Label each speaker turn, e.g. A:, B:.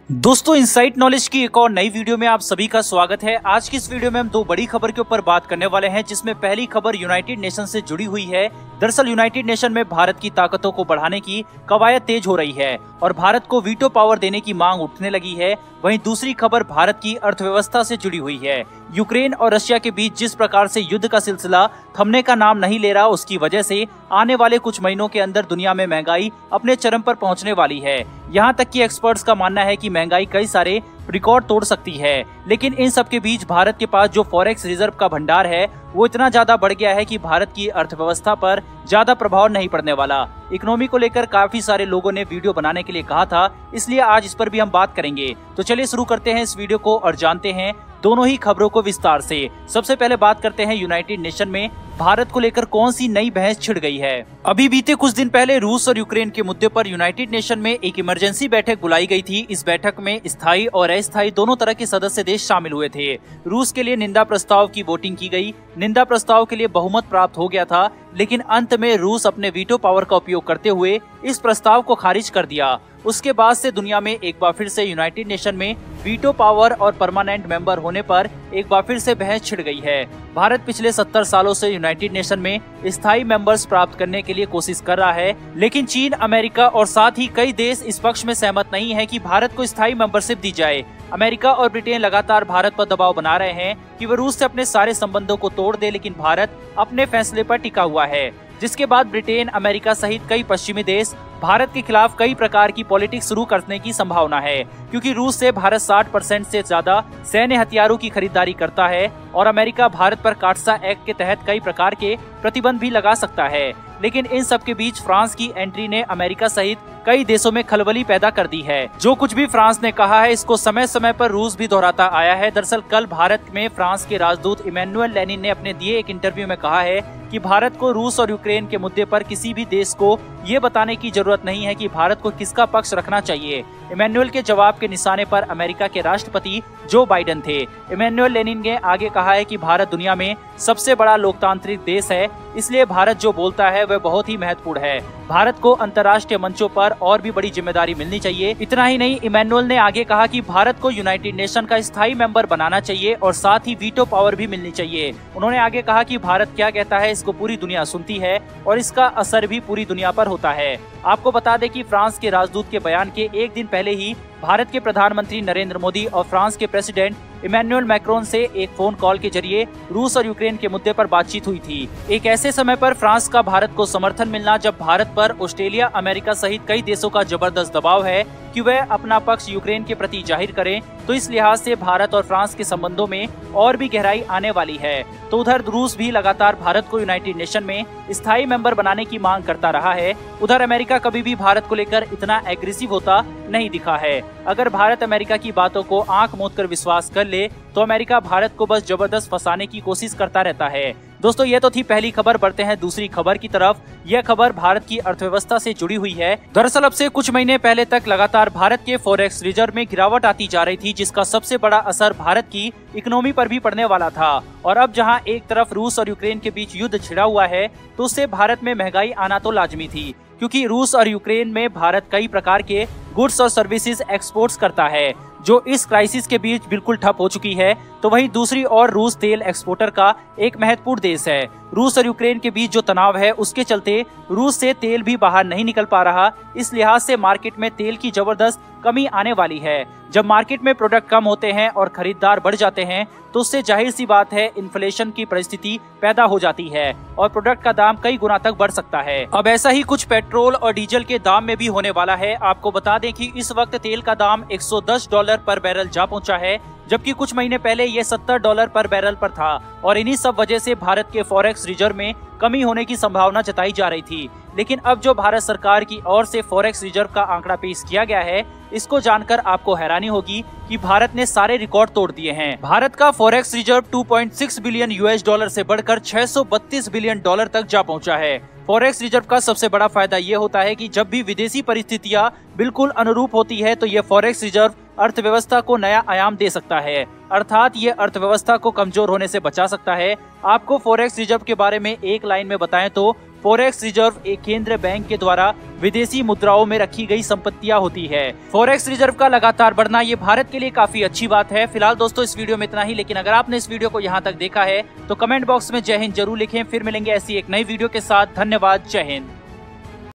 A: दोस्तों, insight knowledge की एक और नई वीडियो में आप सभी का स्वागत है। आज की इस वीडियो में हम दो बड़ी खबर के ऊपर बात करने वाले हैं, जिसमें पहली खबर यूनाइटेड नेशन से जुड़ी हुई है। दरअसल यूनाइटेड नेशन में भारत की ताकतों को बढ़ाने की कवायद तेज हो रही है और भारत को वीटो पावर देने की मांग उठने लगी है। वहीं दूसरी खबर भारत की अर्थव्यवस्था से जुड़ी हुई है। यूक्रेन और रशिया के बीच जिस प्रकार से युद्ध का सिलसिला थमने का नाम नहीं ले रहा, उसकी वजह से आने वाले कुछ महीनों के अंदर दुनिया में महंगाई अपने चरम पर पहुंचने वाली है। यहाँ तक कि एक्सपर्ट्स का मानना है कि महंगाई कई सारे रिकॉर्ड तोड़ सकती है। लेकिन इन सब के बीच भारत के पास जो फॉरेक्स रिजर्व का भंडार है वो इतना ज्यादा बढ़ गया है कि भारत की अर्थव्यवस्था पर ज्यादा प्रभाव नहीं पड़ने वाला। इकोनॉमी को लेकर काफी सारे लोगों ने वीडियो बनाने के लिए कहा था, इसलिए आज इस पर भी हम बात करेंगे। तो चलिए शुरू करते हैं इस वीडियो को और जानते हैं दोनों ही खबरों को विस्तार से। सबसे पहले बात करते हैं यूनाइटेड नेशन में भारत को लेकर कौन सी नई बहस छिड़ गई है। अभी बीते कुछ दिन पहले रूस और यूक्रेन के मुद्दे पर यूनाइटेड नेशन में एक इमरजेंसी बैठक बुलाई गई थी। इस बैठक में स्थायी और अस्थायी दोनों तरह के सदस्य देश शामिल हुए थे। रूस के लिए निंदा प्रस्ताव की वोटिंग की गई। निंदा प्रस्ताव के लिए बहुमत प्राप्त हो गया था, लेकिन अंत में रूस अपने वीटो पावर का उपयोग करते हुए इस प्रस्ताव को खारिज कर दिया। उसके बाद से दुनिया में एक बार फिर से यूनाइटेड नेशन में वीटो पावर और परमानेंट मेंबर होने पर एक बार फिर से बहस छिड़ गई है। भारत पिछले 70 सालों से यूनाइटेड नेशन में स्थायी मेंबर्स प्राप्त करने के लिए कोशिश कर रहा है, लेकिन चीन, अमेरिका और साथ ही कई देश इस पक्ष में सहमत नहीं है कि भारत को स्थायी मेंबरशिप दी जाए। अमेरिका और ब्रिटेन लगातार भारत पर दबाव बना रहे हैं कि वह रूस से अपने सारे संबंधों को तोड़ दे, लेकिन भारत अपने फैसले पर टिका हुआ है। जिसके बाद ब्रिटेन, अमेरिका सहित कई पश्चिमी देश भारत के खिलाफ कई प्रकार की पॉलिटिक्स शुरू करने की संभावना है, क्योंकि रूस से भारत 60% से ज्यादा सैन्य हथियारों की खरीदारी करता है और अमेरिका भारत पर काटसा एक्ट के तहत कई प्रकार के प्रतिबंध भी लगा सकता है। लेकिन इन सब के बीच फ्रांस की एंट्री ने अमेरिका सहित कई देशों में खलबली पैदा कर दी है। जो कुछ भी फ्रांस ने कहा है, इसको समय समय पर रूस भी दोहराता आया है। दरअसल कल भारत में फ्रांस के राजदूत इमैनुअल लेनिन ने अपने दिए एक इंटरव्यू में कहा है कि भारत को रूस और यूक्रेन के मुद्दे पर किसी भी देश को ये बताने की जरूरत नहीं है कि भारत को किसका पक्ष रखना चाहिए। इमैनुअल के जवाब के निशाने पर अमेरिका के राष्ट्रपति जो बाइडेन थे। इमैनुअल लेनिन ने आगे कहा है कि भारत दुनिया में सबसे बड़ा लोकतांत्रिक देश है, इसलिए भारत जो बोलता है वह बहुत ही महत्वपूर्ण है। भारत को अंतर्राष्ट्रीय मंचों पर और भी बड़ी जिम्मेदारी मिलनी चाहिए। इतना ही नहीं, इमैनुअल ने आगे कहा कि भारत को यूनाइटेड नेशन का स्थायी मेंबर बनाना चाहिए और साथ ही वीटो पावर भी मिलनी चाहिए। उन्होंने आगे कहा कि भारत क्या कहता है इसको पूरी दुनिया सुनती है और इसका असर भी पूरी दुनिया पर होता है। आपको बता दें कि फ्रांस के राजदूत के बयान के एक दिन पहले ही भारत के प्रधानमंत्री नरेंद्र मोदी और फ्रांस के प्रेसिडेंट इमैनुअल मैक्रोन से एक फोन कॉल के जरिए रूस और यूक्रेन के मुद्दे पर बातचीत हुई थी। एक ऐसे समय पर फ्रांस का भारत को समर्थन मिलना जब भारत पर ऑस्ट्रेलिया, अमेरिका सहित कई देशों का जबरदस्त दबाव है कि वह अपना पक्ष यूक्रेन के प्रति जाहिर करें, तो इस लिहाज से भारत और फ्रांस के संबंधों में और भी गहराई आने वाली है। तो उधर रूस भी लगातार भारत को यूनाइटेड नेशन में स्थायी मेंबर बनाने की मांग करता रहा है। उधर अमेरिका कभी भी भारत को लेकर इतना एग्रेसिव होता नहीं दिखा है। अगर भारत अमेरिका की बातों को आंख मूंद कर विश्वास कर ले तो अमेरिका भारत को बस जबरदस्त फंसाने की कोशिश करता रहता है। दोस्तों, ये तो थी पहली खबर। बढ़ते हैं दूसरी खबर की तरफ। यह खबर भारत की अर्थव्यवस्था से जुड़ी हुई है। दरअसल अब से कुछ महीने पहले तक लगातार भारत के फॉरेक्स रिजर्व में गिरावट आती जा रही थी, जिसका सबसे बड़ा असर भारत की इकोनॉमी पर भी पड़ने वाला था। और अब जहां एक तरफ रूस और यूक्रेन के बीच युद्ध छिड़ा हुआ है, तो उससे भारत में महंगाई आना तो लाजमी थी, क्योंकि रूस और यूक्रेन में भारत कई प्रकार के गुड्स और सर्विसेज एक्सपोर्ट्स करता है, जो इस क्राइसिस के बीच बिल्कुल ठप हो चुकी है। तो वहीं दूसरी ओर रूस तेल एक्सपोर्टर का एक महत्वपूर्ण देश है। रूस और यूक्रेन के बीच जो तनाव है, उसके चलते रूस से तेल भी बाहर नहीं निकल पा रहा। इस लिहाज से मार्केट में तेल की जबरदस्त कमी आने वाली है। जब मार्केट में प्रोडक्ट कम होते हैं और खरीदार बढ़ जाते हैं, तो उससे जाहिर सी बात है इन्फ्लेशन की परिस्थिति पैदा हो जाती है और प्रोडक्ट का दाम कई गुना तक बढ़ सकता है। अब ऐसा ही कुछ पेट्रोल और डीजल के दाम में भी होने वाला है। आपको बता दें कि इस वक्त तेल का दाम $110 पर बैरल जा पहुंचा है, जबकि कुछ महीने पहले ये $70 पर बैरल पर था। और इन्हीं सब वजह से भारत के फॉरेक्स रिजर्व में कमी होने की संभावना जताई जा रही थी। लेकिन अब जो भारत सरकार की ओर से फॉरेक्स रिजर्व का आंकड़ा पेश किया गया है, इसको जानकर आपको हैरानी होगी कि भारत ने सारे रिकॉर्ड तोड़ दिए हैं। भारत का फॉरेक्स रिजर्व 2.6 बिलियन US से बढ़कर $632 बिलियन तक जा पहुंचा है। फॉरेक्स रिजर्व का सबसे बड़ा फायदा ये होता है कि जब भी विदेशी परिस्थितियां बिल्कुल अनुरूप होती है, तो ये फॉरेक्स रिजर्व अर्थव्यवस्था को नया आयाम दे सकता है, अर्थात ये अर्थव्यवस्था को कमजोर होने से बचा सकता है। आपको फॉरेक्स रिजर्व के बारे में एक लाइन में बताएं तो फॉरेक्स रिजर्व एक केंद्रीय बैंक के द्वारा विदेशी मुद्राओं में रखी गई संपत्तियां होती है। फॉरेक्स रिजर्व का लगातार बढ़ना ये भारत के लिए काफी अच्छी बात है। फिलहाल दोस्तों इस वीडियो में इतना ही, लेकिन अगर आपने इस वीडियो को यहाँ तक देखा है तो कमेंट बॉक्स में जय हिंद जरूर लिखें। फिर मिलेंगे ऐसी एक नई वीडियो के साथ। धन्यवाद। जय हिंद।